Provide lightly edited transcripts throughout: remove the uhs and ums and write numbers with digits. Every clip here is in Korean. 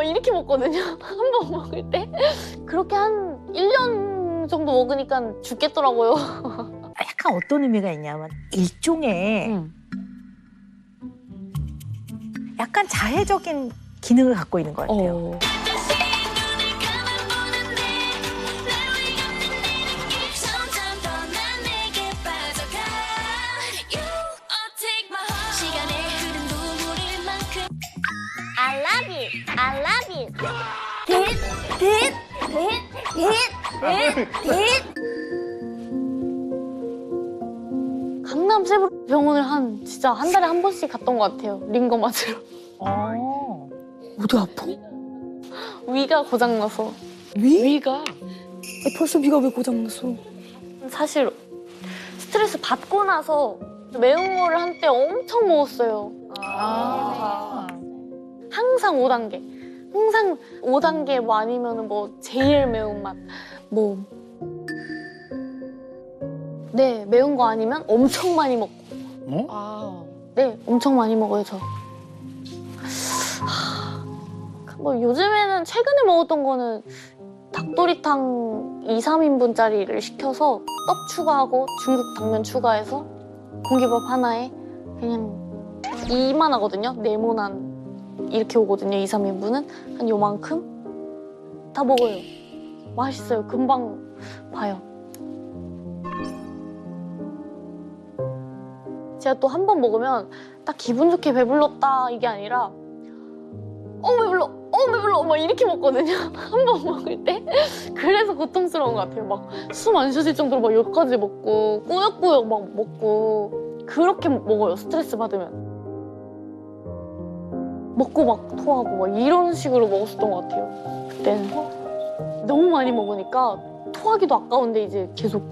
이렇게 먹거든요. 한 번 먹을 때. 그렇게 한 1년 정도 먹으니까 죽겠더라고요. 약간 어떤 의미가 있냐면 일종의 약간 자해적인 기능을 갖고 있는 것 같아요. I love you, I love you. 강남 세브로 병원을 진짜 한 달에 한 번씩 갔던 것 같아요. 링거 맞으러. 어디 아파? 위가 고장나서. 위가? 벌써 위가 왜 고장났어? 사실 스트레스 받고 나서 매운 거를 한때 엄청 먹었어요. 항상 5단계. 항상 5단계 뭐 아니면 뭐 제일 매운맛. 뭐. 네, 매운 거 아니면 엄청 많이 먹고. 네, 엄청 많이 먹어요, 저. 뭐 요즘에는 최근에 먹었던 거는 닭도리탕 2, 3인분짜리를 시켜서 떡 추가하고 중국 당면 추가해서 공기밥 하나에 그냥 이만하거든요. 네모난 이렇게 오거든요. 2, 3인분은 한 요만큼 다 먹어요. 맛있어요. 금방 봐요. 제가 또 한 번 먹으면 딱 기분 좋게 배불렀다 이게 아니라 배불러 막 이렇게 먹거든요. 한 번 먹을 때. 그래서 고통스러운 것 같아요. 막 숨 안 쉬어질 정도로 막 여기까지 먹고 꾸역꾸역 막 먹고 그렇게 먹어요. 스트레스 받으면. 먹고 막 토하고 막 이런 식으로 먹었었던 것 같아요. 그때는. 너무 많이 먹으니까 토하기도 아까운데 이제 계속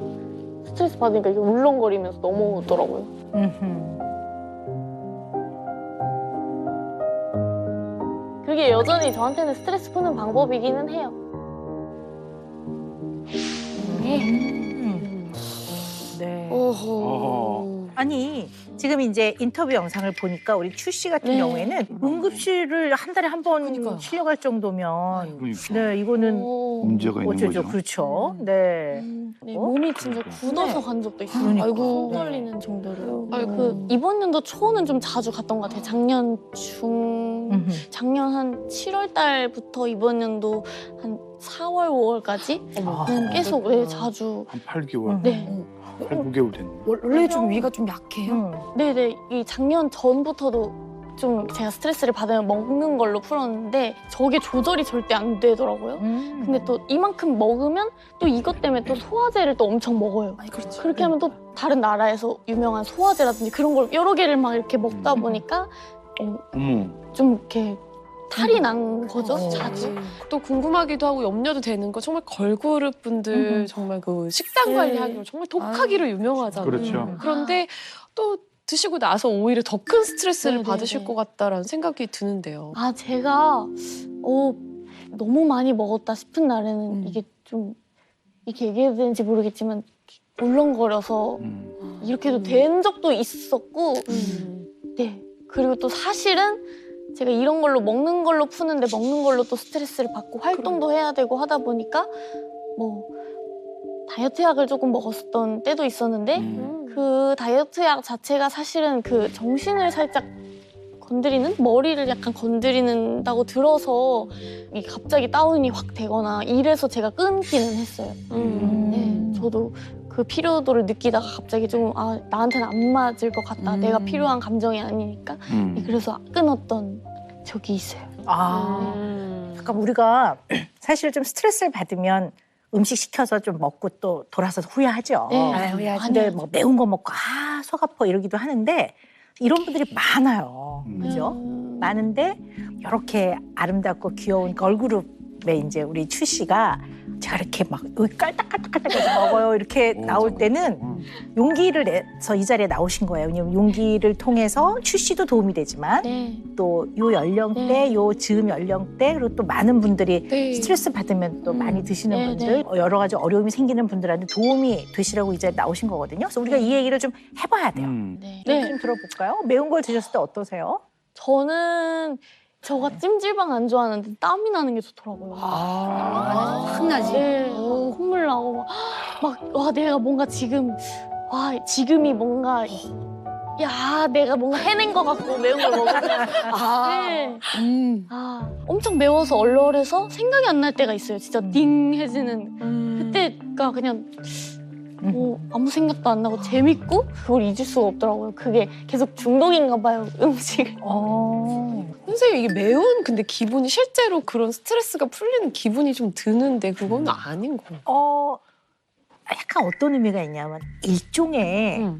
스트레스 받으니까 이게 울렁거리면서 넘어오더라고요. 그게 여전히 저한테는 스트레스 푸는 방법이기는 해요. 네. 어허. 아니 지금 이제 인터뷰 영상을 보니까 우리 추 씨 같은 네. 경우에는 응급실을 한 달에 한 번 그러니까요. 실려갈 정도면 그러니까. 네 이거는 문제가 있는 어쩌죠. 거죠. 그렇죠. 네. 네, 어? 몸이 진짜 굳어서 네. 간 적도 있어요. 그러니까. 아이고, 네. 떨리는 정도로. 아이고. 이번 연도 초는 좀 자주 갔던 것 같아요. 작년 한 7월 달부터 이번 연도 한 4월, 5월까지는 아, 계속 네, 자주. 한 8개월, 네. 8, 9개월 됐네. 원래 좀 위가 좀 약해요? 네네. 이 작년 전부터도 좀 제가 스트레스를 받으면 먹는 걸로 풀었는데 저게 조절이 절대 안 되더라고요. 근데 또 이만큼 먹으면 또 이것 때문에 또 소화제를 또 엄청 먹어요. 아니 그렇지. 그렇게 하면 또 다른 나라에서 유명한 소화제라든지 그런 걸 여러 개를 막 이렇게 먹다 보니까 어머. 좀 이렇게 탈이 난 거죠, 어. 자주. 또 궁금하기도 하고 염려도 되는 거 정말 걸그룹 분들 정말 그 식단 네. 관리하기로 정말 독하기로 유명하잖아요. 그렇죠. 그런데 또 드시고 나서 오히려 더 큰 스트레스를 네네네. 받으실 것 같다라는 생각이 드는데요. 제가 너무 많이 먹었다 싶은 날에는 이게 좀 이렇게 얘기해도 되는지 모르겠지만 울렁거려서 이렇게도 된 적도 있었고 네. 그리고 또 사실은 제가 이런 걸로 먹는 걸로 푸는데 먹는 걸로 또 스트레스를 받고 활동도 해야 되고 하다 보니까 뭐 다이어트 약을 조금 먹었었던 때도 있었는데 그 다이어트 약 자체가 사실은 그 정신을 살짝 건드리는? 머리를 약간 건드리는다고 들어서 이게 갑자기 다운이 확 되거나 이래서 제가 끊기는 했어요. 네, 저도 그 피로도를 느끼다가 갑자기 좀 나한테는 안 맞을 것 같다. 내가 필요한 감정이 아니니까. 네, 그래서 끊었던 적이 있어요. 그러니까 우리가 사실 좀 스트레스를 받으면 음식 시켜서 좀 먹고 또 돌아서서 후회하죠. 네. 후회하지. 근데 뭐 매운 거 먹고 속 아파 이러기도 하는데 이런 분들이 많아요. 그죠? 많은데 이렇게 아름답고 귀여운 걸그룹에 이제 우리 추 씨가 저렇게 막 여기 깔딱깔딱깔딱 먹어요 이렇게 나올 때는 용기를 내서 이 자리에 나오신 거예요. 왜냐면 용기를 통해서 추 씨도 도움이 되지만 네. 또 요 연령대, 네. 요 즈음 연령대 그리고 또 많은 분들이 네. 스트레스 받으면 또 많이 드시는 네, 분들 네. 여러 가지 어려움이 생기는 분들한테 도움이 되시라고 이 자리에 나오신 거거든요. 그래서 우리가 이 얘기를 좀 해봐야 돼요. 네. 좀 들어볼까요? 매운 걸 드셨을 때 어떠세요? 저는 저가 찜질방 안 좋아하는데 땀이 나는 게 좋더라고요. 확 나지. 네, 콧물 나고 와 내가 뭔가 지금이 뭔가 내가 뭔가 해낸 것 같고 매운 걸 먹으면 네. 엄청 매워서 얼얼해서 생각이 안 날 때가 있어요. 진짜 띵해지는 그때가 그냥 아무 생각도 안 나고 재밌고 그걸 잊을 수가 없더라고요. 그게 계속 중독인가 봐요, 음식을. 선생님 이게 매운 근데 기분이 실제로 그런 스트레스가 풀리는 기분이 좀 드는데 그건 아닌 거. 약간 어떤 의미가 있냐면 일종의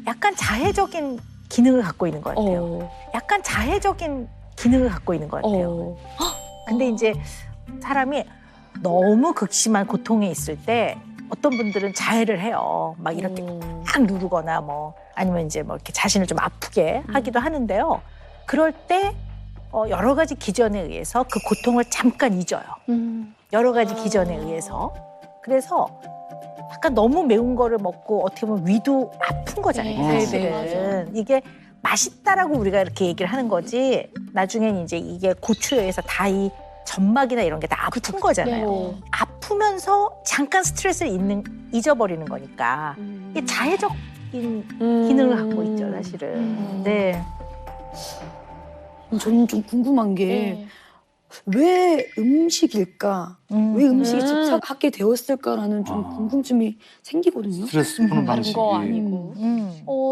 약간 자해적인 기능을 갖고 있는 것 같아요. 약간 자해적인 기능을 갖고 있는 것 같아요. 근데 이제 사람이 너무 극심한 고통에 있을 때 어떤 분들은 자해를 해요. 막 이렇게 막 누르거나 뭐 아니면 이제 뭐 이렇게 자신을 좀 아프게 하기도 하는데요. 그럴 때 여러 가지 기전에 의해서 그 고통을 잠깐 잊어요. 여러 가지 기전에 의해서. 그래서 약간 너무 매운 거를 먹고 어떻게 보면 위도 아픈 거잖아요. 네, 사실은. 이게 맛있다라고 우리가 이렇게 얘기를 하는 거지 나중엔 이제 이게 고추에 의해서 다 이 점막이나 이런 게 다 아픈 거잖아요. 네. 아프면서 잠깐 스트레스를 잊어버리는 거니까 이게 자해적인 기능을 갖고 있죠, 사실은. 네. 저는 좀 궁금한 게 왜 음식일까? 왜 음식에 집착하게 되었을까라는 좀 궁금증이 생기거든요. 스트레스 푸는 방식이. 거 아니고.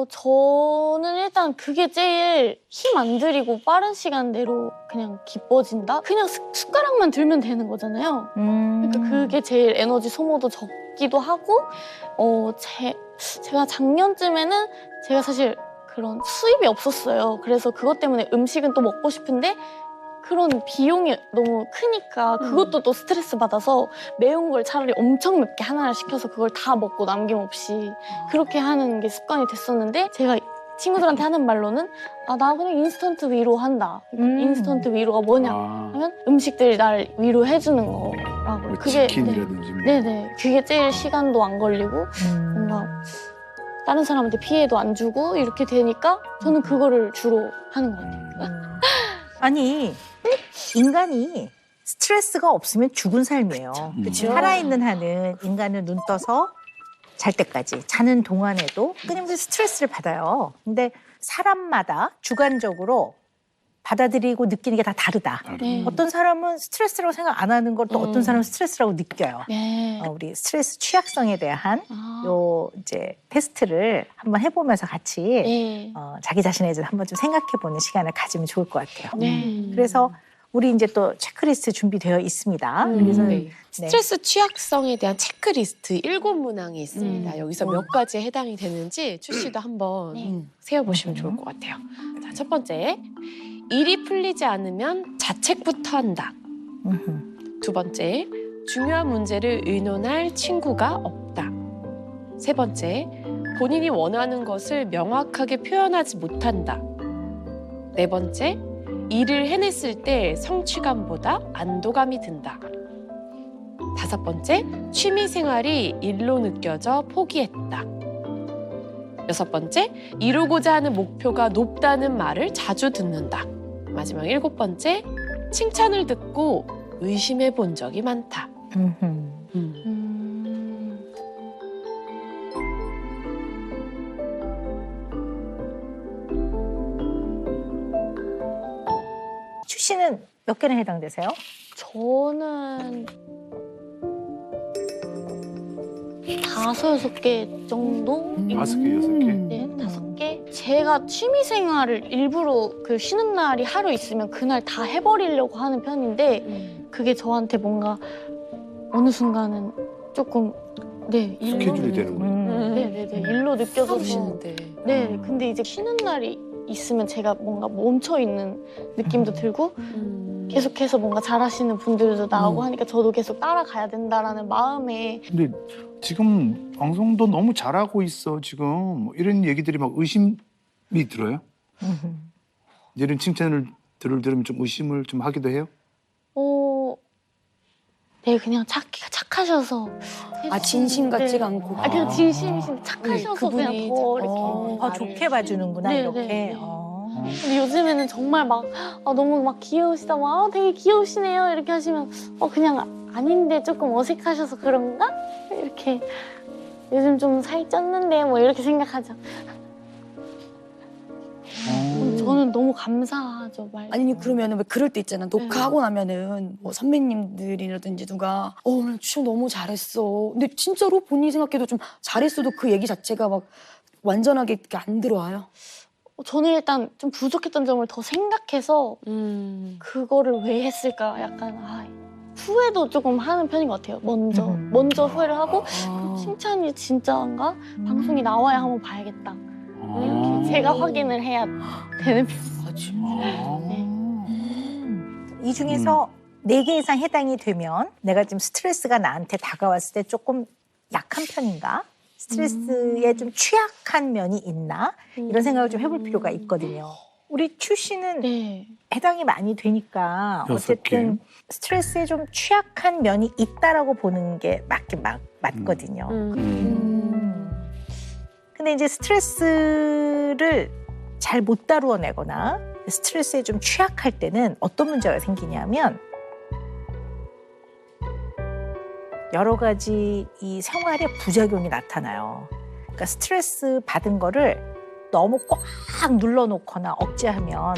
저는 일단 그게 제일 힘 안 들이고 빠른 시간 내로 그냥 기뻐진다? 그냥 숟가락만 들면 되는 거잖아요. 그러니까 그게 제일 에너지 소모도 적기도 하고, 제가 작년쯤에는 제가 사실 그런 수입이 없었어요. 그래서 그것 때문에 음식은 또 먹고 싶은데 그런 비용이 너무 크니까 그것도 또 스트레스 받아서 매운 걸 차라리 엄청 맵게 하나를 시켜서 그걸 다 먹고 남김없이 그렇게 하는 게 습관이 됐었는데 제가 친구들한테 하는 말로는 나 그냥 인스턴트 위로한다. 인스턴트 위로가 뭐냐 하면 음식들이 날 위로해주는 거라고. 그게 치킨이라든지 뭐. 네네. 그게 제일 시간도 안 걸리고 뭔가 다른 사람한테 피해도 안 주고 이렇게 되니까 저는 그거를 주로 하는 것 같아요. 아니 인간이 스트레스가 없으면 죽은 삶이에요. 그쵸. 살아있는 한은 인간은 눈 떠서 잘 때까지 자는 동안에도 끊임없이 스트레스를 받아요. 근데 사람마다 주관적으로 받아들이고 느끼는 게 다 다르다. 네. 어떤 사람은 스트레스라고 생각 안 하는 걸 또 어떤 사람은 스트레스라고 느껴요. 네. 우리 스트레스 취약성에 대한 요 이제 테스트를 한번 해보면서 같이 네. 자기 자신에 대해서 한번 좀 생각해보는 시간을 가지면 좋을 것 같아요. 네. 그래서 우리 이제 또 체크리스트 준비되어 있습니다. 그래서 네. 스트레스 취약성에 대한 체크리스트 7문항이 있습니다. 여기서 몇 가지에 해당이 되는지 추 씨도 한번 세어보시면 좋을 것 같아요. 자, 첫 번째, 일이 풀리지 않으면 자책부터 한다. 두 번째, 중요한 문제를 의논할 친구가 없다. 세 번째, 본인이 원하는 것을 명확하게 표현하지 못한다. 네 번째, 일을 해냈을 때 성취감보다 안도감이 든다. 다섯 번째, 취미 생활이 일로 느껴져 포기했다. 여섯 번째, 이루고자 하는 목표가 높다는 말을 자주 듣는다. 마지막 일곱 번째, 칭찬을 듣고 의심해 본 적이 많다. 추 씨는 몇 개나 해당되세요? 저는 5-6개 정도? 5개, 6개. 네, 5개. 제가 취미 생활을 일부러 그 쉬는 날이 하루 있으면 그날 다 해버리려고 하는 편인데 그게 저한테 뭔가 어느 순간은 조금 스케줄이 되는 거예요. 네네네 일로 느껴져서 쉬는데. 네 근데 이제 쉬는 날이 있으면 제가 뭔가 멈춰 있는 느낌도 들고 계속해서 뭔가 잘하시는 분들도 나오고 하니까 저도 계속 따라가야 된다라는 마음에 근데 지금 방송도 너무 잘하고 있어 지금 뭐 이런 얘기들이 막 의심이 들어요? 이런 칭찬을 들으면 좀 의심을 좀 하기도 해요? 네 그냥 착하셔서 진심 같지가 않고. 그냥 진심이신데 착하셔서 그분이 그냥 더 이렇게 더 좋게 봐주는구나 네, 이렇게. 네, 네. 근데 요즘에는 정말 막 너무 막 귀여우시다, 막 되게 귀여우시네요 이렇게 하시면 그냥 아닌데 조금 어색하셔서 그런가? 이렇게 요즘 좀 살쪘는데 뭐 이렇게 생각하죠. 저는 너무 감사하죠. 아니 그러면은 왜 그럴 때 있잖아. 녹화하고 나면은 뭐 선배님들이라든지 누가 오늘 춤 너무 잘했어. 근데 진짜로 본인이 생각해도 좀 잘했어도 그 얘기 자체가 막 완전하게 이렇게 안 들어와요. 저는 일단 좀 부족했던 점을 더 생각해서 그거를 왜 했을까 약간 후회도 조금 하는 편인 것 같아요. 먼저 후회를 하고 칭찬이 진짜인가? 방송이 나와야 한번 봐야겠다. 이렇게 제가 확인을 해야 되는 이 중에서 4개 이상 해당이 되면 내가 지금 스트레스가 나한테 다가왔을 때 조금 약한 편인가? 스트레스에 좀 취약한 면이 있나? 이런 생각을 좀 해볼 필요가 있거든요. 우리 추 씨는 네. 해당이 많이 되니까 어쨌든 스트레스에 좀 취약한 면이 있다라고 보는 게 맞거든요. 근데 이제 스트레스를 잘 못 다루어내거나 스트레스에 좀 취약할 때는 어떤 문제가 생기냐면 여러 가지 이 생활에 부작용이 나타나요. 그러니까 스트레스 받은 거를 너무 꽉 눌러놓거나 억제하면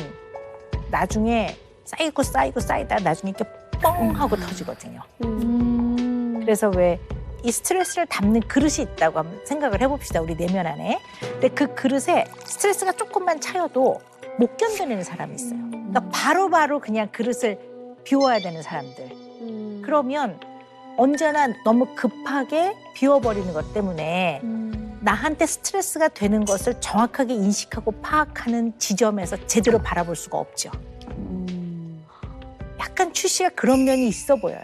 나중에 쌓이다 나중에 이렇게 뻥 하고 터지거든요. 그래서 왜 이 스트레스를 담는 그릇이 있다고 한번 생각을 해봅시다. 우리 내면 안에. 근데 그 그릇에 스트레스가 조금만 차여도 못 견뎌내는 사람이 있어요. 그러니까 바로바로 그냥 그릇을 비워야 되는 사람들. 그러면 언제나 너무 급하게 비워버리는 것 때문에 나한테 스트레스가 되는 것을 정확하게 인식하고 파악하는 지점에서 제대로 바라볼 수가 없죠. 약간 추 씨가 그런 면이 있어 보여요.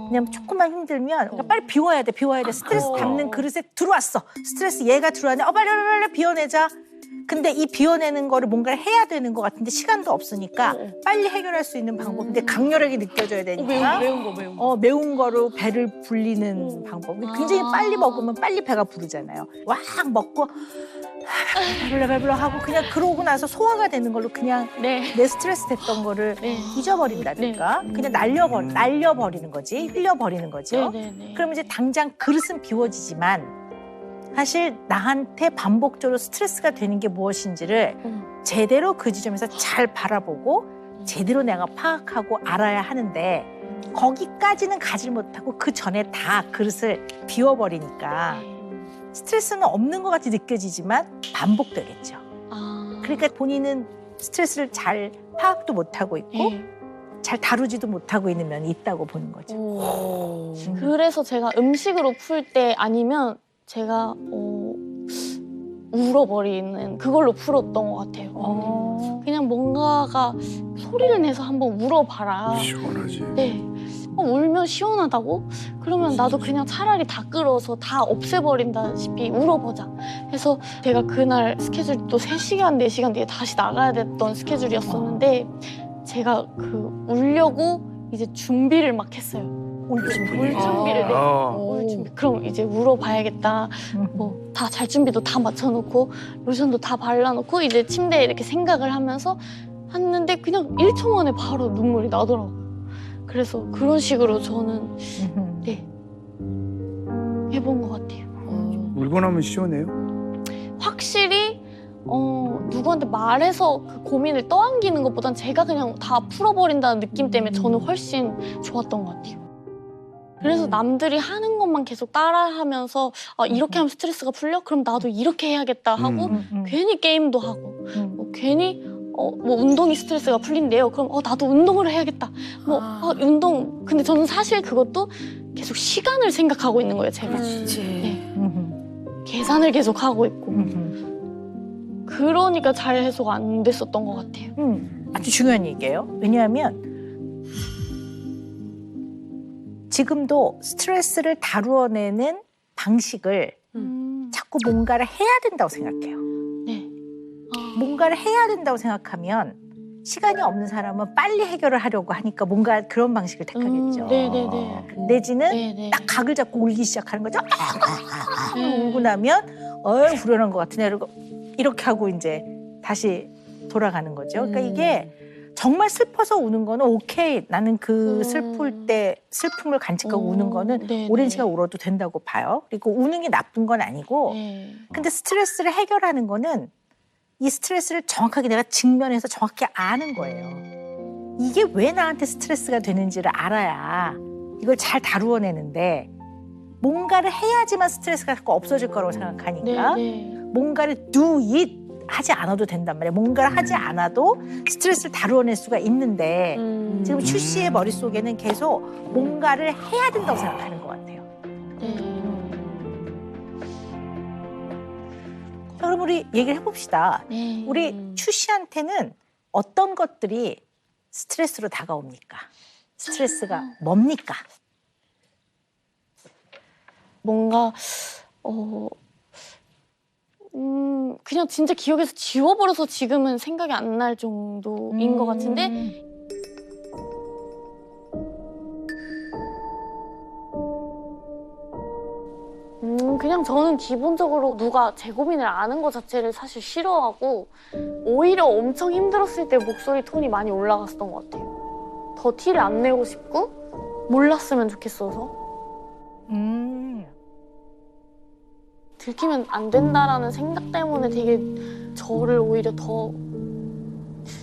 그냥 조금만 힘들면 그러니까 빨리 비워야 돼. 스트레스 담는 그릇에 들어왔어. 스트레스 얘가 들어왔네. 빨리 비워내자. 근데 이 비워내는 거를 뭔가를 해야 되는 것 같은데 시간도 없으니까 빨리 해결할 수 있는 방법인데 강렬하게 느껴져야 되니까 매운 거. 매운 거로 배를 불리는 방법. 굉장히 빨리 먹으면 빨리 배가 부르잖아요. 왁 먹고 배불러 하고 그냥 그러고 나서 소화가 되는 걸로 그냥 내 스트레스 됐던 거를 잊어버린다든가 그냥 날려버리는 거지. 흘려버리는 거죠. 그럼 이제 당장 그릇은 비워지지만 사실 나한테 반복적으로 스트레스가 되는 게 무엇인지를 제대로 그 지점에서 잘 바라보고 제대로 내가 파악하고 알아야 하는데 거기까지는 가지 못하고 그 전에 다 그릇을 비워버리니까 스트레스는 없는 것 같이 느껴지지만 반복되겠죠. 그러니까 본인은 스트레스를 잘 파악도 못하고 있고 잘 다루지도 못하고 있는 면이 있다고 보는 거죠. 그래서 제가 음식으로 풀 때 아니면 제가 울어버리는 그걸로 풀었던 것 같아요. 그냥 뭔가가 소리를 내서 한번 울어봐라. 시원하지. 네. 울면 시원하다고? 그러면 나도 그냥 차라리 다 끌어서 다 없애버린다시피 울어보자. 해서 제가 그날 스케줄이 또 3시간, 4시간 뒤에 다시 나가야 됐던 스케줄이었었는데 제가 그 울려고 이제 준비를 막 했어요. 울 준비를 울 준비. 그럼 이제 울어봐야겠다. 뭐 다 잘 준비도 다 맞춰놓고 로션도 다 발라놓고 이제 침대에 이렇게 생각을 하면서 했는데 그냥 1초 만에 바로 눈물이 나더라고요. 그래서 그런 식으로 저는 해본 것 같아요. 울고 나면 시원해요? 확실히 누구한테 말해서 그 고민을 떠안기는 것보단 제가 그냥 다 풀어버린다는 느낌 때문에 저는 훨씬 좋았던 것 같아요. 그래서 남들이 하는 것만 계속 따라하면서 이렇게 하면 스트레스가 풀려? 그럼 나도 이렇게 해야겠다 하고 괜히 게임도 하고 괜히 뭐 운동이 스트레스가 풀린대요. 그럼 나도 운동을 해야겠다. 운동. 근데 저는 사실 그것도 계속 시간을 생각하고 있는 거예요, 제가. 계산을 계속 하고 있고. 그러니까 잘 해소가 안 됐었던 것 같아요. 아주 중요한 얘기예요. 왜냐하면 지금도 스트레스를 다루어내는 방식을 자꾸 뭔가를 해야 된다고 생각해요. 뭔가를 해야 된다고 생각하면 시간이 없는 사람은 빨리 해결을 하려고 하니까 뭔가 그런 방식을 택하겠죠. 내지는 딱 각을 잡고 울기 시작하는 거죠. 울고 나면 후련한 것 같으네. 이러고 이렇게 하고 이제 다시 돌아가는 거죠. 그러니까 이게 정말 슬퍼서 우는 거는 오케이. 나는 그 슬플 때 슬픔을 간직하고 우는 거는 네네. 오랜 시간 울어도 된다고 봐요. 그리고 우는 게 나쁜 건 아니고 네. 근데 스트레스를 해결하는 거는 이 스트레스를 정확하게 내가 직면해서 정확히 아는 거예요. 이게 왜 나한테 스트레스가 되는지를 알아야 이걸 잘 다루어내는데 뭔가를 해야지만 스트레스가 자꾸 없어질 거라고 생각하니까 네. 뭔가를 do it 하지 않아도 된단 말이에요. 뭔가를 하지 않아도 스트레스를 다루어낼 수가 있는데 지금 추 씨의 머릿속에는 계속 뭔가를 해야 된다고 생각하는 것 같아요. 자, 그럼 우리 얘기를 해봅시다. 네. 우리 추 씨한테는 어떤 것들이 스트레스로 다가옵니까? 스트레스가 뭡니까? 뭔가 그냥 진짜 기억에서 지워버려서 지금은 생각이 안 날 정도인 것 같은데 그냥 저는 기본적으로 누가 제 고민을 아는 것 자체를 사실 싫어하고 오히려 엄청 힘들었을 때 목소리 톤이 많이 올라갔었던 것 같아요. 더 티를 안 내고 싶고 몰랐으면 좋겠어서 들키면 안 된다라는 생각 때문에 되게 저를 오히려 더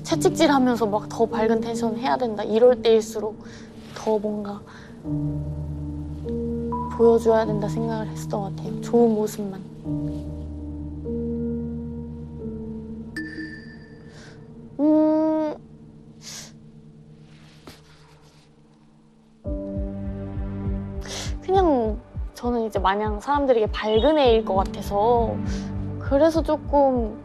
채찍질하면서 막 더 밝은 텐션 해야 된다 이럴 때일수록 더 뭔가 보여줘야 된다 생각을 했었던 것 같아요. 좋은 모습만. 그냥 저는 이제 마냥 사람들에게 밝은 애일 것 같아서 그래서 조금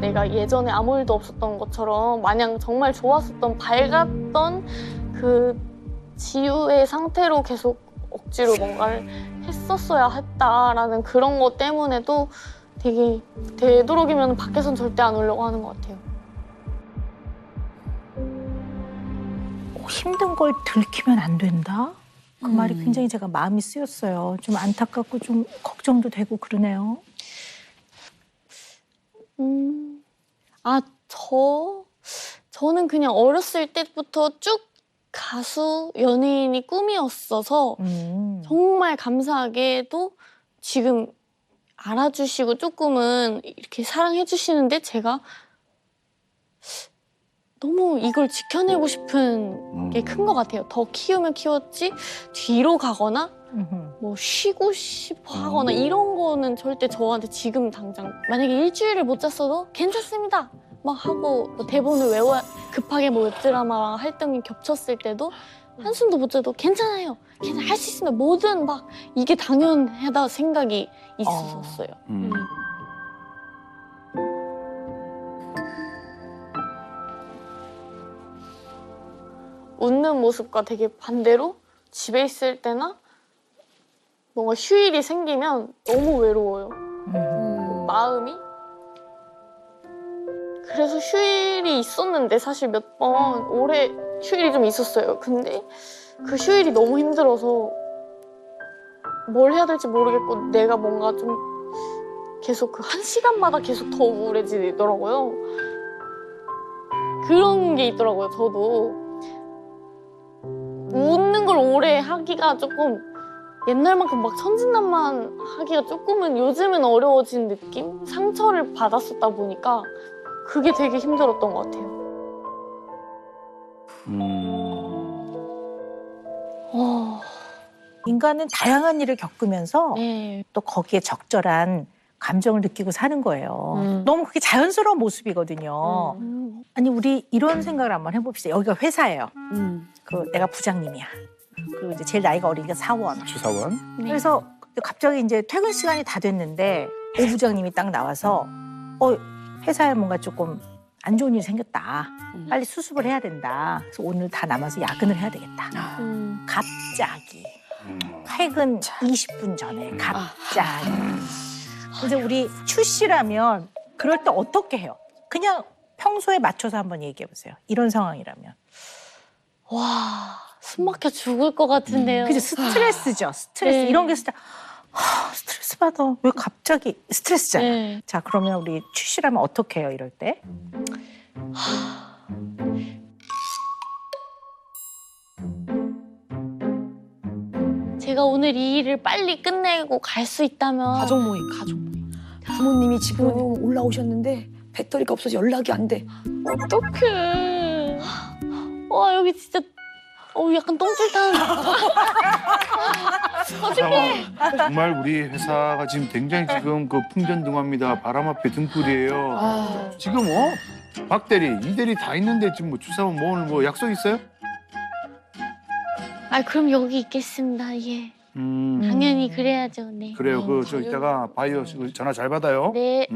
내가 예전에 아무 일도 없었던 것처럼 마냥 정말 좋았었던 밝았던 그 지우의 상태로 계속 억지로 뭔가를 했었어야 했다라는 그런 것 때문에도 되게 되도록이면 밖에선 절대 안 오려고 하는 것 같아요. 힘든 걸 들키면 안 된다? 그 말이 굉장히 제가 마음이 쓰였어요. 좀 안타깝고 좀 걱정도 되고 그러네요. 저는 그냥 어렸을 때부터 쭉 가수, 연예인이 꿈이었어서 정말 감사하게도 지금 알아주시고 조금은 이렇게 사랑해 주시는데 제가 너무 이걸 지켜내고 싶은 게 큰 것 같아요. 더 키우면 키웠지 뒤로 가거나 뭐 쉬고 싶어 하거나 이런 거는 절대 저한테 지금 당장 만약에 일주일을 못 잤어도 괜찮습니다. 막 하고 뭐 대본을 외워 급하게 뭐 웹드라마랑 활동이 겹쳤을 때도 한숨도 못 자도 괜찮아요. 괜찮아 할 수 있습니다. 뭐든 막 이게 당연하다 생각이 있었어요. 웃는 모습과 되게 반대로 집에 있을 때나 뭔가 휴일이 생기면 너무 외로워요. 마음이. 그래서 휴일이 있었는데 사실 몇 번 올해 휴일이 좀 있었어요. 근데 그 휴일이 너무 힘들어서 뭘 해야 될지 모르겠고 내가 뭔가 좀 계속 그 한 시간마다 계속 더 우울해지더라고요. 그런 게 있더라고요. 저도. 웃는 걸 오래 하기가 조금 옛날만큼 막 천진난만 하기가 조금은 요즘은 어려워진 느낌? 상처를 받았었다 보니까 그게 되게 힘들었던 것 같아요. 인간은 다양한 일을 겪으면서 네. 또 거기에 적절한 감정을 느끼고 사는 거예요. 너무 그게 자연스러운 모습이거든요. 아니 우리 이런 생각을 한번 해봅시다. 여기가 회사예요. 그 내가 부장님이야. 그리고 이제 제일 나이가 어리니까 사원. 주사원. 그래서 갑자기 이제 퇴근 시간이 다 됐는데 오 부장님이 딱 나와서 회사에 뭔가 조금 안 좋은 일이 생겼다. 빨리 수습을 해야 된다. 그래서 오늘 다 남아서 야근을 해야 되겠다. 갑자기 퇴근 20분 전에 갑자기. 이제 우리 추 씨라면 그럴 때 어떻게 해요? 그냥 평소에 맞춰서 한번 얘기해 보세요. 이런 상황이라면. 와, 숨 막혀 죽을 것 같은데요. 그죠? 스트레스죠. 스트레스. 네. 이런 게 스트레스. 스트레스 받아. 왜 갑자기 스트레스잖아. 네. 자, 그러면 우리 추씨라면 어떻게 해요, 이럴 때? 제가 오늘 이 일을 빨리 끝내고 갈 수 있다면 가족 모임. 부모님이 지금 올라오셨는데 배터리가 없어서 연락이 안 돼. 어떡해. 와 여기 진짜 약간 똥줄 타는. 어떡해. 정말 우리 회사가 지금 굉장히 지금 그 풍전등화입니다. 바람 앞에 등불이에요. 지금 박 대리, 이 대리 다 있는데 지금 뭐 주사면 뭐 오늘 뭐 약속 있어요? 아 그럼 여기 있겠습니다. 예. 당연히 그래야죠. 네. 그래요. 그 저 이따가 봐요. 전화 잘 받아요. 네.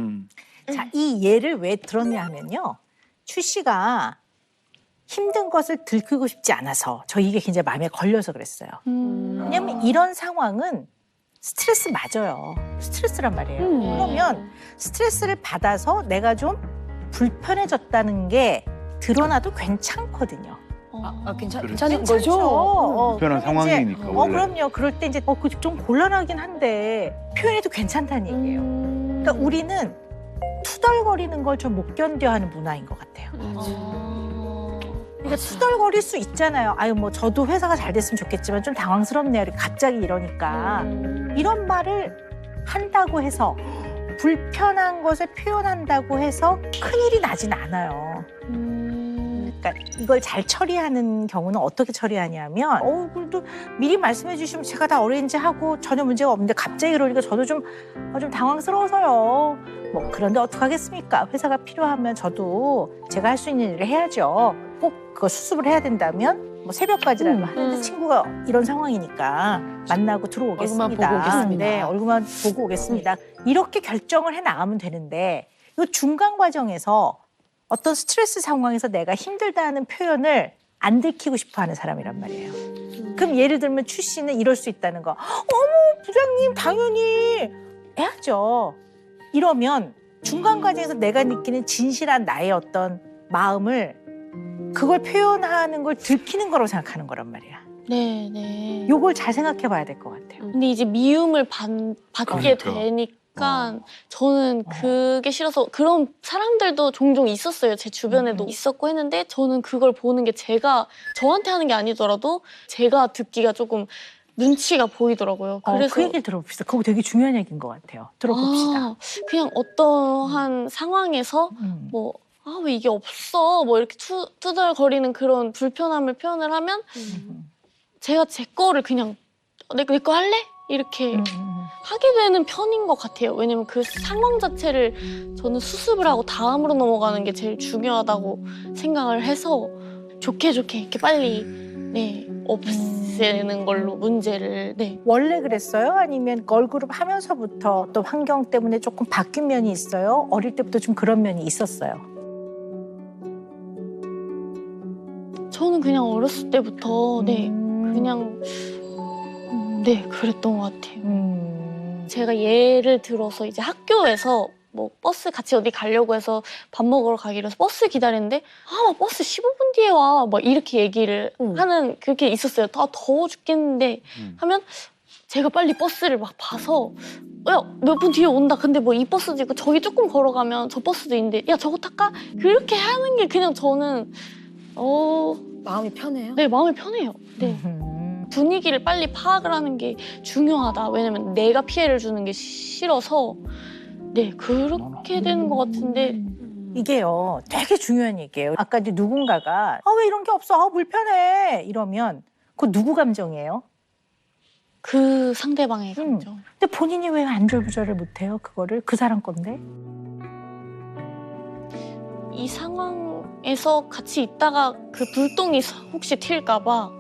자, 이 예를 왜 들었냐 하면요. 추씨가 힘든 것을 들키고 싶지 않아서 저 이게 굉장히 마음에 걸려서 그랬어요. 왜냐면 이런 상황은 스트레스 맞아요. 스트레스란 말이에요. 그러면 스트레스를 받아서 내가 좀 불편해졌다는 게 드러나도 괜찮거든요. 그렇죠. 괜찮은 괜찮죠. 거죠? 불편한 상황이니까 원래. 그럼요. 그럴 때 이제 좀 곤란하긴 한데 표현해도 괜찮다는 얘기예요. 그러니까 우리는 투덜거리는 걸 좀 못 견뎌하는 문화인 것 같아요. 그러니까 투덜거릴 수 있잖아요. 아유 뭐 저도 회사가 잘 됐으면 좋겠지만 좀 당황스럽네요. 이렇게 갑자기 이러니까 이런 말을 한다고 해서 불편한 것을 표현한다고 해서 큰일이 나진 않아요. 그러니까 이걸 잘 처리하는 경우는 어떻게 처리하냐면 그래도 미리 말씀해 주시면 제가 다 어레인지하고 전혀 문제가 없는데 갑자기 그러니까 저도 좀 당황스러워서요. 뭐 그런데 어떡하겠습니까? 회사가 필요하면 저도 제가 할 수 있는 일을 해야죠. 꼭 그거 수습을 해야 된다면 뭐 새벽까지라도 하는데 친구가 이런 상황이니까 만나고 들어오겠습니다. 얼굴만 보고 오겠습니다. 네, 얼굴만 보고 오겠습니다. 이렇게 결정을 해 나가면 되는데 이 중간 과정에서 어떤 스트레스 상황에서 내가 힘들다는 표현을 안 들키고 싶어하는 사람이란 말이에요. 그럼 예를 들면 추 씨는 이럴 수 있다는 거. 어머 부장님 당연히 해야죠. 이러면 중간 과정에서 내가 느끼는 진실한 나의 어떤 마음을 그걸 표현하는 걸 들키는 거라고 생각하는 거란 말이야. 네, 네. 요걸 잘 생각해 봐야 될 것 같아요. 근데 이제 미움을 받게 그러니까. 되니까 저는 그게 싫어서 그런 사람들도 종종 있었어요. 제 주변에도 있었고 했는데 저는 그걸 보는 게 제가 저한테 하는 게 아니더라도 제가 듣기가 조금 눈치가 보이더라고요. 그래서 그 얘기를 들어봅시다. 그거 되게 중요한 얘기인 것 같아요. 들어봅시다. 그냥 어떠한 상황에서 뭐 왜 이게 없어 뭐 이렇게 투덜거리는 그런 불편함을 표현을 하면 제가 제 거를 그냥 내 거 할래? 이렇게 하게 되는 편인 것 같아요. 왜냐면 그 상황 자체를 저는 수습을 하고 다음으로 넘어가는 게 제일 중요하다고 생각을 해서 좋게 이렇게 빨리 없애는 걸로 문제를 원래 그랬어요? 아니면 걸그룹 하면서부터 또 환경 때문에 조금 바뀐 면이 있어요? 어릴 때부터 좀 그런 면이 있었어요? 저는 그냥 어렸을 때부터 그냥 그랬던 것 같아요. 제가 예를 들어서 이제 학교에서 뭐 버스 같이 어디 가려고 해서 밥 먹으러 가기로 해서 버스 기다리는데 버스 15분 뒤에 와 막 이렇게 얘기를 하는 그게 있었어요. 더워 죽겠는데 하면 제가 빨리 버스를 막 봐서 야 몇 분 뒤에 온다. 근데 뭐 이 버스도 있고 저기 조금 걸어가면 저 버스도 있는데 야 저거 탈까? 그렇게 하는 게 그냥 저는 마음이 편해요? 네 마음이 편해요. 네. 분위기를 빨리 파악을 하는 게 중요하다. 왜냐면 내가 피해를 주는 게 싫어서 그렇게 되는 것 같은데 이게요 되게 중요한 얘기예요. 아까 이제 누군가가 왜 이런 게 없어? 불편해. 이러면 그거 누구 감정이에요? 그 상대방의 감정. 근데 본인이 왜 안절부절을 못해요? 그거를 그 사람 건데? 이 상황에서 같이 있다가 그 불똥이 혹시 튈까 봐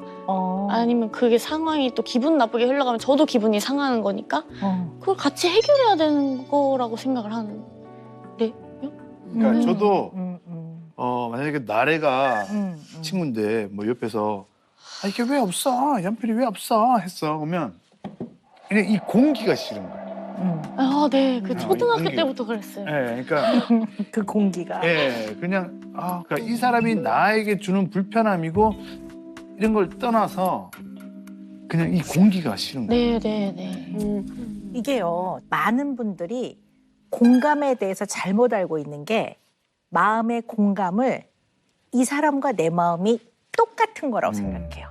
아니면 그게 상황이 또 기분 나쁘게 흘러가면 저도 기분이 상하는 거니까 그걸 같이 해결해야 되는 거라고 생각을 하는데요. 그러니까 저도 만약에 나래가 친구인데 뭐 옆에서 이게 왜 없어? 연필이 왜 없어? 했어. 그러면 그냥 이 공기가 싫은 거예요. 네. 그 초등학교 공기. 때부터 그랬어요. 네, 그러니까 그 공기가. 그냥 그러니까 이 사람이 나에게 주는 불편함이고 이런 걸 떠나서 그냥 이 공기가 싫은 거예요. 네. 이게요, 많은 분들이 공감에 대해서 잘못 알고 있는 게 마음의 공감을 이 사람과 내 마음이 똑같은 거라고 생각해요.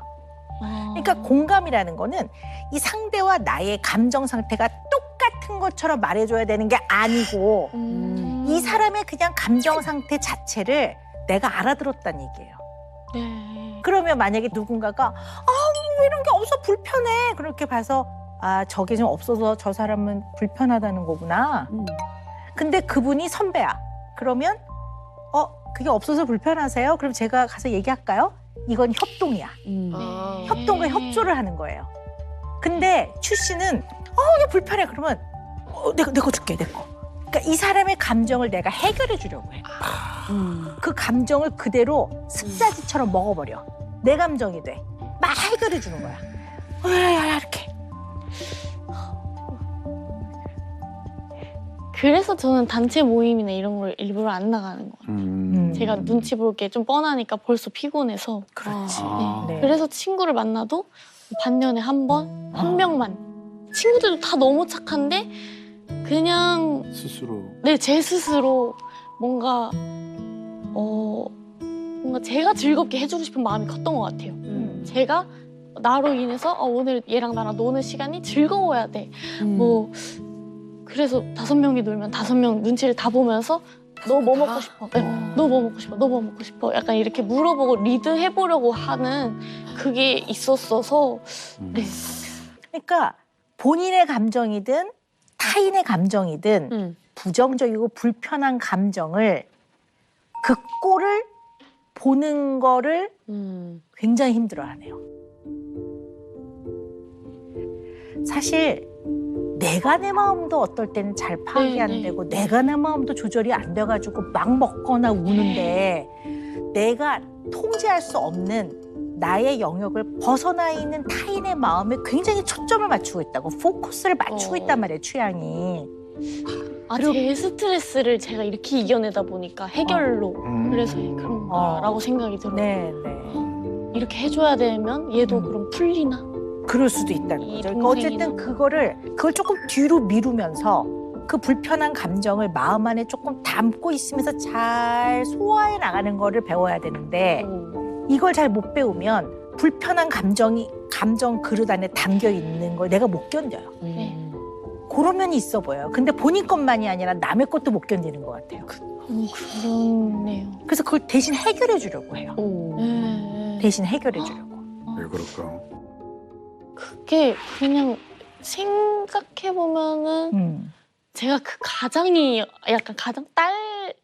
그러니까 공감이라는 거는 이 상대와 나의 감정 상태가 똑같은 것처럼 말해줘야 되는 게 아니고 이 사람의 그냥 감정 상태 자체를 내가 알아들었다는 얘기예요. 네. 그러면 만약에 누군가가 뭐 이런 게 없어 불편해 그렇게 봐서 저게 좀 없어서 저 사람은 불편하다는 거구나. 근데 그분이 선배야. 그러면 그게 없어서 불편하세요? 그럼 제가 가서 얘기할까요? 이건 협동이야. 협동과 협조를 하는 거예요. 근데 추 씨는 이게 불편해. 그러면 내 거 줄게, 내 거. 그러니까 이 사람의 감정을 내가 해결해 주려고 해. 그 감정을 그대로 습자지처럼 먹어버려. 내 감정이 돼. 막 해결해 주는 거야. 이렇게. 그래서 저는 단체 모임이나 이런 걸 일부러 안 나가는 것 같아요. 제가 눈치 볼 게 좀 뻔하니까 벌써 피곤해서. 그렇지. 네. 그래서 친구를 만나도 반년에 한 번, 한 명만. 친구들도 다 너무 착한데 그냥 스스로. 제 스스로 뭔가 제가 즐겁게 해주고 싶은 마음이 컸던 것 같아요. 제가 나로 인해서 오늘 얘랑 나랑 노는 시간이 즐거워야 돼. 뭐 그래서 5명이 놀면 5명 눈치를 다 보면서 너 뭐 먹고 싶어? 너 뭐 먹고 싶어? 너 뭐 먹고 싶어? 약간 이렇게 물어보고 리드 해보려고 하는 그게 있었어서 네. 그러니까 본인의 감정이든 타인의 감정이든 부정적이고 불편한 감정을 그 꼴을 보는 거를 굉장히 힘들어하네요. 사실 내가 내 마음도 어떨 때는 잘 파악이 안 되고 내가 내 마음도 조절이 안 돼가지고 막 먹거나 우는데 내가 통제할 수 없는 나의 영역을 벗어나 있는 타인의 마음에 굉장히 초점을 맞추고 있다고 포커스를 맞추고 있단 말이에요. 취향이. 제 스트레스를 제가 이렇게 이겨내다 보니까 해결로 그래서 그런가라고 생각이 들어요. 네. 이렇게 해줘야 되면 얘도 그럼 풀리나? 그럴 수도 있다는 거죠. 그러니까 어쨌든 그걸 조금 뒤로 미루면서 그 불편한 감정을 마음 안에 조금 담고 있으면서 잘 소화해 나가는 거를 배워야 되는데 이걸 잘 못 배우면 불편한 감정 그릇 안에 담겨 있는 걸 내가 못 견뎌요. 그런 면이 있어 보여요. 근데 본인 것만이 아니라 남의 것도 못 견디는 것 같아요. 그렇네요. 그래서 그걸 대신 해결해 주려고 해요. 대신 해결해 주려고. 왜 그럴까? 그게 그냥 생각해보면은 제가 그 가장이 약간 가장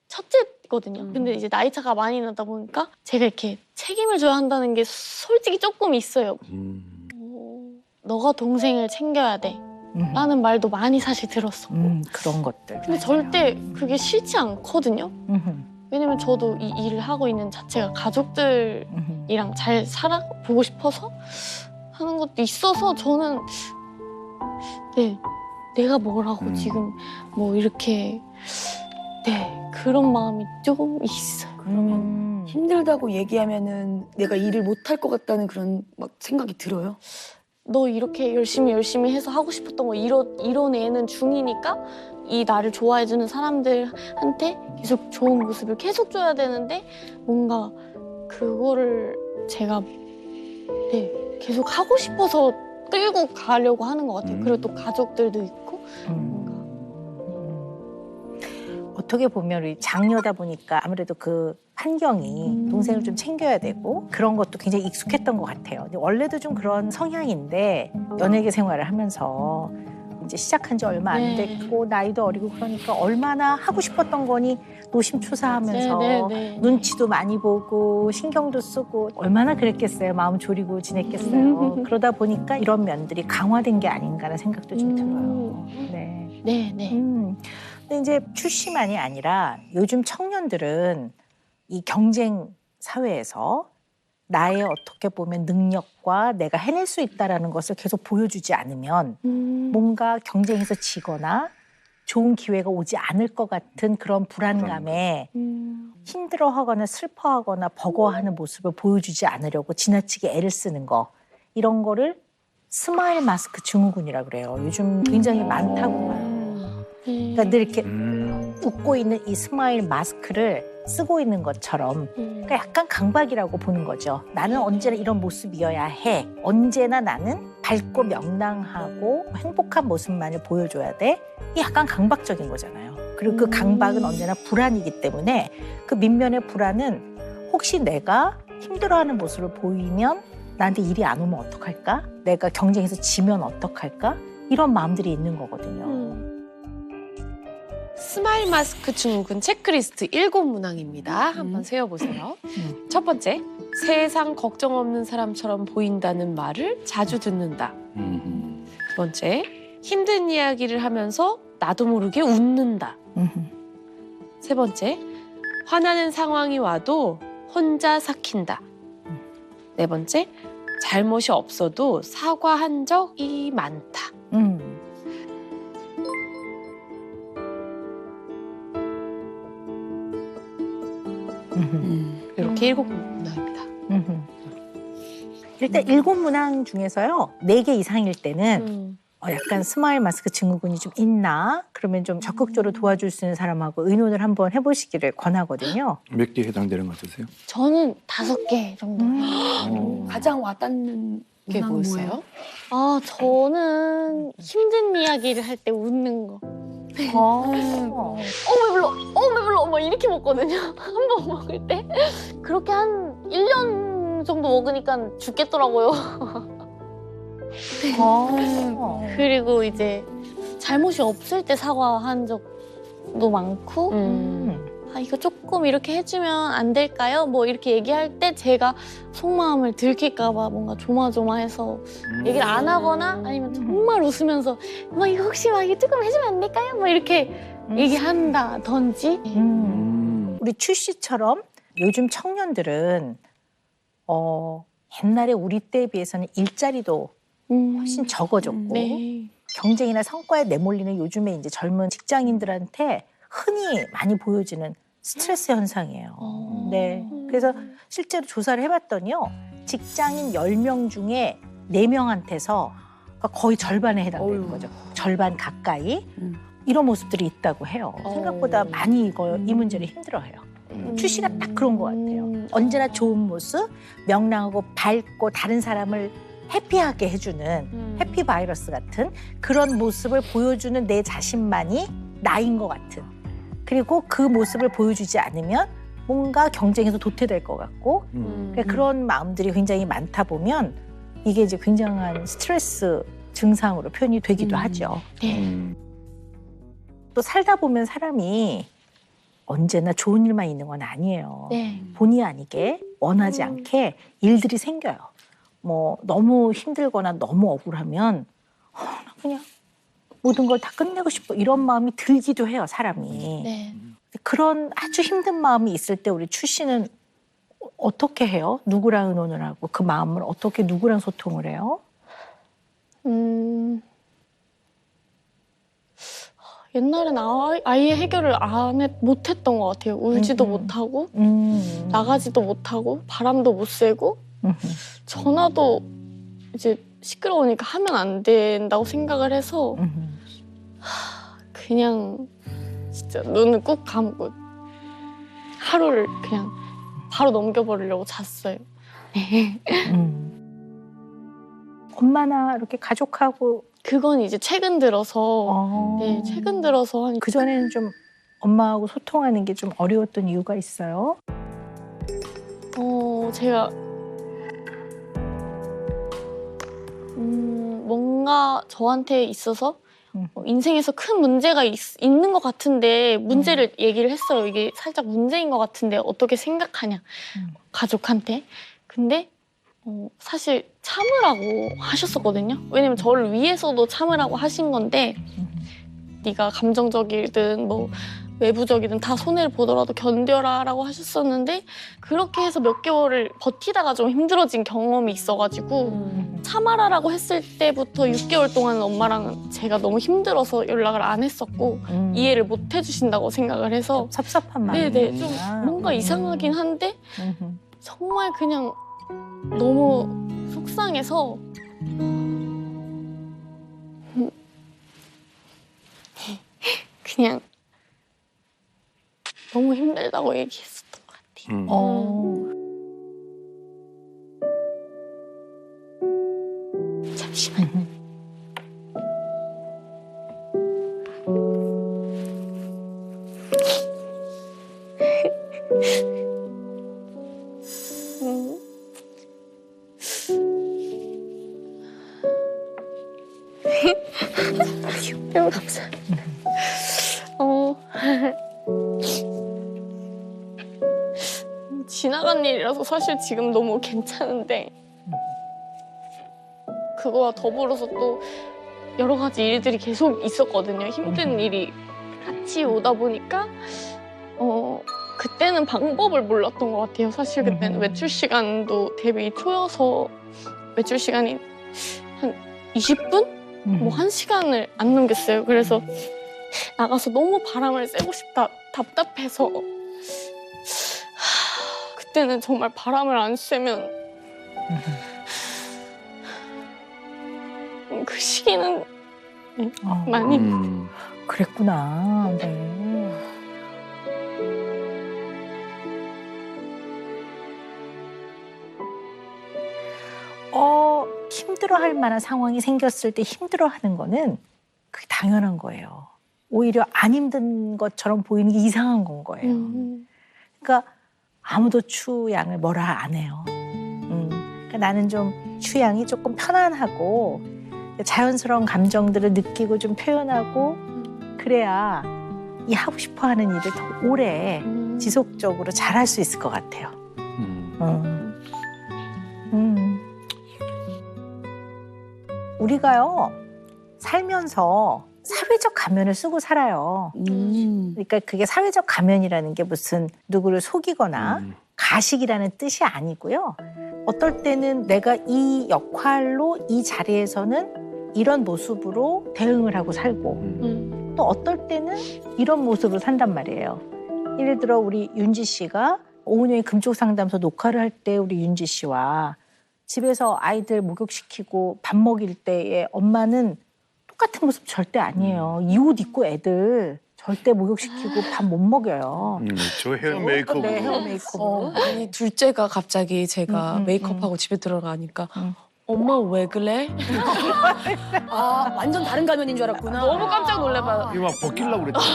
첫째거든요. 근데 이제 나이 차가 많이 나다 보니까 제가 이렇게 책임을 져야 한다는 게 솔직히 조금 있어요. 너가 동생을 챙겨야 돼. 라는 말도 많이 사실 들었었고. 그런 것들. 근데 절대 그게 싫지 않거든요. 왜냐면 저도 이 일을 하고 있는 자체가 가족들이랑 잘 살아보고 싶어서 하는 것도 있어서 저는 내가 뭐라고 지금 뭐 이렇게 그런 마음이 조금 있어요. 그러면 힘들다고 얘기하면은 내가 일을 못할 것 같다는 그런 막 생각이 들어요. 너 이렇게 열심히 해서 하고 싶었던 거 이뤄내는 중이니까 이 나를 좋아해주는 사람들한테 계속 좋은 모습을 계속 줘야 되는데 뭔가 그거를 제가 계속 하고 싶어서 끌고 가려고 하는 것 같아요. 그리고 또 가족들도 있고 어떻게 보면 우리 장녀다 보니까 아무래도 그 환경이 동생을 좀 챙겨야 되고 그런 것도 굉장히 익숙했던 것 같아요. 근데 원래도 좀 그런 성향인데 연예계 생활을 하면서 이제 시작한 지 얼마 안 됐고 나이도 어리고 그러니까 얼마나 하고 싶었던 거니 노심초사하면서 눈치도 많이 보고 신경도 쓰고 얼마나 그랬겠어요. 마음 졸이고 지냈겠어요. 그러다 보니까 이런 면들이 강화된 게 아닌가라는 생각도 좀 들어요. 근데 이제 출시만이 아니라 요즘 청년들은 이 경쟁 사회에서 나의 어떻게 보면 능력과 내가 해낼 수 있다라는 것을 계속 보여주지 않으면 뭔가 경쟁에서 지거나 좋은 기회가 오지 않을 것 같은 그런 불안감에 힘들어하거나 슬퍼하거나 버거워하는 모습을 보여주지 않으려고 지나치게 애를 쓰는 거 이런 거를 스마일 마스크 증후군이라 그래요. 요즘 굉장히 많다고 봐요. 그러니까 늘 이렇게 웃고 있는 이 스마일 마스크를 쓰고 있는 것처럼 그러니까 약간 강박이라고 보는 거죠. 나는 언제나 이런 모습이어야 해. 언제나 나는 밝고 명랑하고 행복한 모습만을 보여줘야 돼. 이게 약간 강박적인 거잖아요. 그리고 그 강박은 언제나 불안이기 때문에 그 민면의 불안은 혹시 내가 힘들어하는 모습을 보이면 나한테 일이 안 오면 어떡할까? 내가 경쟁에서 지면 어떡할까? 이런 마음들이 있는 거거든요. 스마일 마스크 증후군 체크리스트 7문항입니다. 한번 세워보세요. 첫 번째, 세상 걱정 없는 사람처럼 보인다는 말을 자주 듣는다. 두 번째, 힘든 이야기를 하면서 나도 모르게 웃는다. 세 번째, 화나는 상황이 와도 혼자 삭힌다. 네 번째, 잘못이 없어도 사과한 적이 많다. 이렇게 7문항입니다. 일단 7문항 중에서요. 4개 이상일 때는 약간 스마일 마스크 증후군이 좀 있나? 그러면 좀 적극적으로 도와줄 수 있는 사람하고 의논을 한번 해보시기를 권하거든요. 몇 개 해당되는 것 같으세요? 저는 5개 정도. 가장 와닿는 그게 문항은 뭐였어요? 뭐예요? 아, 저는 힘든 이야기를 할 때 웃는 거. 왜 불러? 왜 불러? 막 이렇게 먹거든요. 한 번 먹을 때. 그렇게 한 1년 정도 먹으니까 죽겠더라고요. 그리고 이제 잘못이 없을 때 사과한 적도 많고 아, 이거 조금 이렇게 해주면 안 될까요? 뭐 이렇게 얘기할 때 제가 속마음을 들킬까 봐 뭔가 조마조마해서 얘기를 안 하거나 아니면 정말 웃으면서 막 이거 혹시 막 이거 조금 해주면 안 될까요? 뭐 이렇게 얘기한다든지. 우리 추 씨처럼 요즘 청년들은 옛날에 우리 때에 비해서는 일자리도 훨씬 적어졌고 네. 경쟁이나 성과에 내몰리는 요즘에 이제 젊은 직장인들한테 흔히 많이 보여지는 스트레스 현상이에요. 네. 그래서 실제로 조사를 해봤더니요. 직장인 10명 중에 4명한테서 거의 절반에 해당되는 거죠. 절반 가까이 이런 모습들이 있다고 해요. 생각보다 많이 이 문제를 힘들어해요. 추 씨가 딱 그런 것 같아요. 언제나 좋은 모습, 명랑하고 밝고 다른 사람을 해피하게 해주는 해피 바이러스 같은 그런 모습을 보여주는 내 자신만이 나인 것 같은. 그리고 그 모습을 보여주지 않으면 뭔가 경쟁에서 도태될 것 같고 그런 마음들이 굉장히 많다 보면 이게 이제 굉장한 스트레스 증상으로 표현이 되기도 하죠. 또 살다 보면 사람이 언제나 좋은 일만 있는 건 아니에요. 네. 본의 아니게 원하지 않게 일들이 생겨요. 뭐 너무 힘들거나 너무 억울하면 나 그냥 모든 걸 다 끝내고 싶어 이런 마음이 들기도 해요, 사람이. 네. 그런 아주 힘든 마음이 있을 때 우리 추 씨는 어떻게 해요? 누구랑 의논을 하고 그 마음을 어떻게 누구랑 소통을 해요? 옛날엔 아예 해결을 못했던 것 같아요. 울지도 못하고 나가지도 못하고 바람도 못 쐬고 전화도 이제 시끄러우니까 하면 안 된다고 생각을 해서 그냥 진짜 눈을 꾹 감고 하루를 그냥 바로 넘겨버리려고 잤어요. 엄마나 이렇게 가족하고 그건 이제 최근 들어서 네, 최근 들어서 한 그전에는 좀 엄마하고 소통하는 게 좀 어려웠던 이유가 있어요? 제가 뭔가 저한테 있어서 인생에서 큰 문제가 있는 것 같은데 문제를 얘기를 했어요. 이게 살짝 문제인 것 같은데 어떻게 생각하냐 가족한테. 근데 사실 참으라고 하셨었거든요. 왜냐면 저를 위해서도 참으라고 하신 건데 네가 감정적이든 뭐 외부적이든 다 손해를 보더라도 견뎌라라고 하셨었는데 그렇게 해서 몇 개월을 버티다가 좀 힘들어진 경험이 있어가지고 참아라라고 했을 때부터 6개월 동안 엄마랑 제가 너무 힘들어서 연락을 안 했었고 이해를 못 해주신다고 생각을 해서 섭섭한 마음이 네네 좀 뭔가 이상하긴 한데 정말 그냥 너무 속상해서 그냥 너무 힘들다고 얘기했었던 것 같아요. 잠시만. 매우 감사합니다. 지나간 일이라서 사실 지금 너무 괜찮은데 그거와 더불어서 또 여러 가지 일들이 계속 있었거든요. 힘든 일이 같이 오다 보니까 그때는 방법을 몰랐던 것 같아요. 사실 그때는 외출 시간도 데뷔 초여서 외출 시간이 한 20분? 뭐 1시간을 안 넘겼어요. 그래서 나가서 너무 바람을 쐬고 싶다 답답해서 그때는 정말 바람을 안 쐬면 그 시기는 많이 그랬구나. 네. 힘들어할 만한 상황이 생겼을 때 힘들어하는 거는 그게 당연한 거예요. 오히려 안 힘든 것처럼 보이는 게 이상한 건 거예요. 그러니까 아무도 추 양을 뭐라 안 해요. 그러니까 나는 좀 추 양이 조금 편안하고 자연스러운 감정들을 느끼고 좀 표현하고 그래야 이 하고 싶어하는 일을 더 오래 지속적으로 잘할 수 있을 것 같아요. 우리가요 살면서 사회적 가면을 쓰고 살아요. 그러니까 그게 사회적 가면이라는 게 무슨 누구를 속이거나 가식이라는 뜻이 아니고요. 어떨 때는 내가 이 역할로 이 자리에서는 이런 모습으로 대응을 하고 살고 또 어떨 때는 이런 모습으로 산단 말이에요. 예를 들어 우리 윤지 씨가 오은영의 금쪽 상담소 녹화를 할 때 우리 윤지 씨와 집에서 아이들 목욕시키고 밥 먹일 때의 엄마는 똑같은 모습 절대 아니에요. 이 옷 입고 애들 절대 목욕시키고 밥 못 먹여요. 저 헤어 메이크업. 네, 헤어 메이크업. 아니 둘째가 갑자기 제가 메이크업하고 집에 들어가니까 엄마 왜 그래? 아 완전 다른 가면인 줄 알았구나. 너무 깜짝 놀라봐요. 이거 막 벗기려고 그랬더니.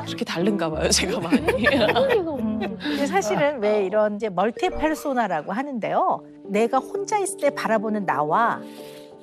그렇게 다른가 봐요, 제가 많이. 근데 사실은 왜 이런 이제 멀티 페르소나라고 하는데요. 내가 혼자 있을 때 바라보는 나와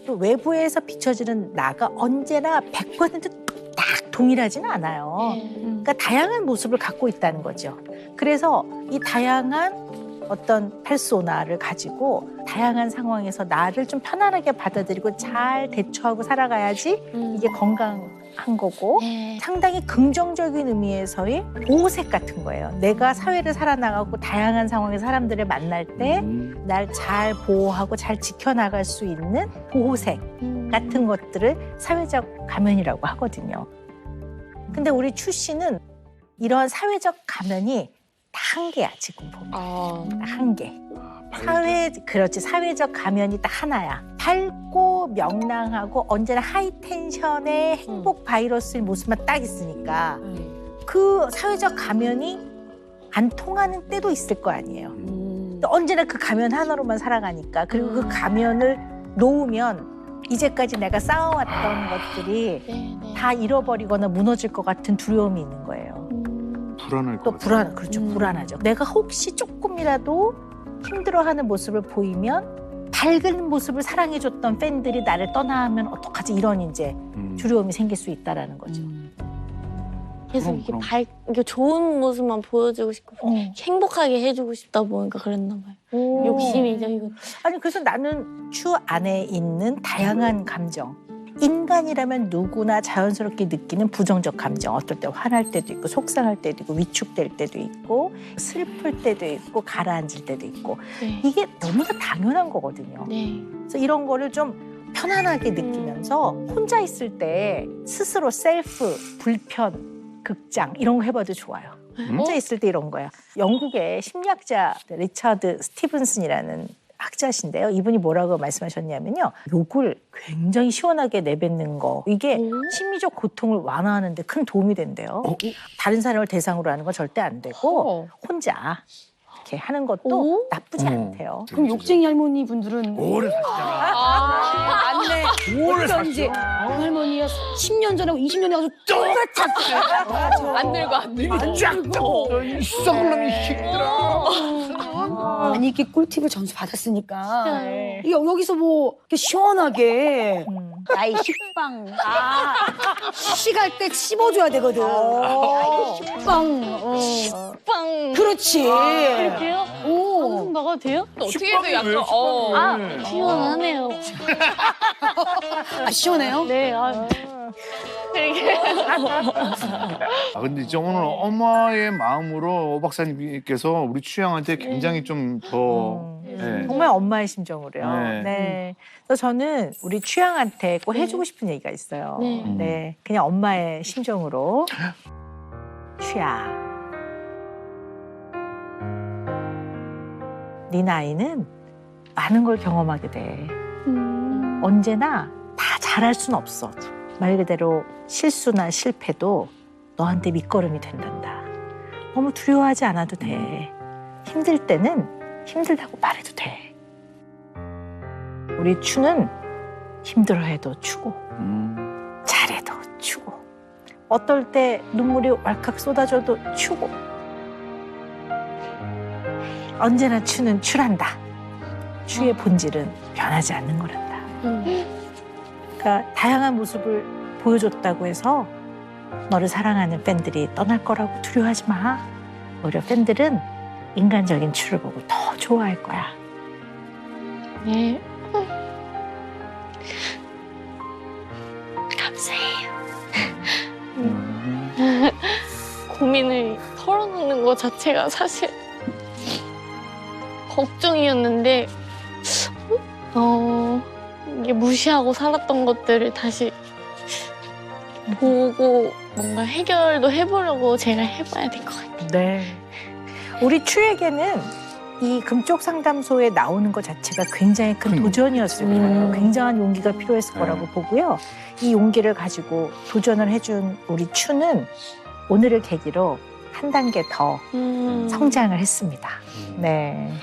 또 외부에서 비춰지는 나가 언제나 100%딱 동일하지는 않아요. 그러니까 다양한 모습을 갖고 있다는 거죠. 그래서 이 다양한 어떤 페르소나를 가지고 다양한 상황에서 나를 좀 편안하게 받아들이고 잘 대처하고 살아가야지 이게 건강한 거고 상당히 긍정적인 의미에서의 보호색 같은 거예요. 내가 사회를 살아나가고 다양한 상황의 사람들을 만날 때 날 잘 보호하고 잘 지켜나갈 수 있는 보호색 같은 것들을 사회적 가면이라고 하거든요. 근데 우리 추 씨는 이런 사회적 가면이 딱 한 개야 지금 보면. 딱 한 개. 그렇지 사회적 가면이 딱 하나야. 밝고 명랑하고 언제나 하이텐션의 행복 바이러스의 모습만 딱 있으니까 그 사회적 가면이 안 통하는 때도 있을 거 아니에요. 또 언제나 그 가면 하나로만 살아가니까 그리고 그 가면을 놓으면 이제까지 내가 쌓아왔던 것들이 다 잃어버리거나 무너질 것 같은 두려움이 있는 거예요. 불안할 또 것 같아요. 그렇죠. 불안하죠. 내가 혹시 조금이라도 힘들어하는 모습을 보이면 밝은 모습을 사랑해줬던 팬들이 나를 떠나면 어떡하지 이런 이제 두려움이 생길 수 있다라는 거죠. 계속 이게 이게 좋은 모습만 보여주고 싶고 행복하게 해주고 싶다 보니까 그랬나 봐요. 욕심이죠 이거. 아니 그래서 나는 추 안에 있는 다양한 감정. 인간이라면 누구나 자연스럽게 느끼는 부정적 감정. 어떨 때 화날 때도 있고 속상할 때도 있고 위축될 때도 있고 슬플 때도 있고 가라앉을 때도 있고 이게 너무나 당연한 거거든요. 그래서 이런 거를 좀 편안하게 느끼면서 혼자 있을 때 스스로 셀프, 불편, 극장 이런 거 해봐도 좋아요. 혼자 있을 때 이런 거야. 영국의 심리학자 리처드 스티븐슨이라는 학자신데요. 이분이 뭐라고 말씀하셨냐면요. 욕을 굉장히 시원하게 내뱉는 거. 이게 심리적 고통을 완화하는 데 큰 도움이 된대요. 다른 사람을 대상으로 하는 건 절대 안 되고 혼자 이렇게 하는 것도 나쁘지 않대요. 그럼 욕쟁이 할머니 분들은 오래 사시잖아. 맞네. 오래 어쩐지 그 할머니가 10년 전하고 20년 해가지고 똑같았어. 안 늙어 안 늙어. 쫙 썩을 놈이 힘들어. 아니 이렇게 꿀팁을 전수 받았으니까 네. 이게 여기서 뭐 이렇게 시원하게 나의 식빵 시갈 때 씹어줘야 되거든. 나의 식빵 빵. 그렇지. 이렇게요? 오. 방송 나가도 돼요? 어떻게 해도 약간 아, 시원하네요. 아 시원해요? 네, 아. 이렇게. 아 근데 이제 오늘 엄마의 마음으로 오 박사님께서 우리 추양한테 굉장히 좀 더 정말 엄마의 심정으로요. 네. 네. 그래서 저는 우리 취향한테 꼭 해주고 싶은 얘기가 있어요. 네. 네. 그냥 엄마의 심정으로. 취향. 네 나이는 많은 걸 경험하게 돼. 언제나 다 잘할 순 없어. 말 그대로 실수나 실패도 너한테 밑거름이 된단다. 너무 두려워하지 않아도 돼. 힘들 때는 힘들다고 말해도 돼. 우리 추는 힘들어해도 추고 잘해도 추고 어떨 때 눈물이 왈칵 쏟아져도 추고 언제나 추는 추란다. 추의 본질은 변하지 않는 거란다. 그러니까 다양한 모습을 보여줬다고 해서 너를 사랑하는 팬들이 떠날 거라고 두려워하지 마. 오히려 팬들은 인간적인 추를 보고 더 좋아할 거야. 네. 감사해요. 고민을 털어놓는 것 자체가 사실 걱정이었는데, 이게 무시하고 살았던 것들을 다시 보고 뭔가 해결도 해보려고 제가 해봐야 될 것 같아요. 네. 우리 추에게는 이 금쪽 상담소에 나오는 것 자체가 굉장히 큰 도전이었을 거예요. 굉장한 용기가 필요했을 거라고 보고요. 이 용기를 가지고 도전을 해준 우리 추는 오늘을 계기로 한 단계 더 성장을 했습니다. 네.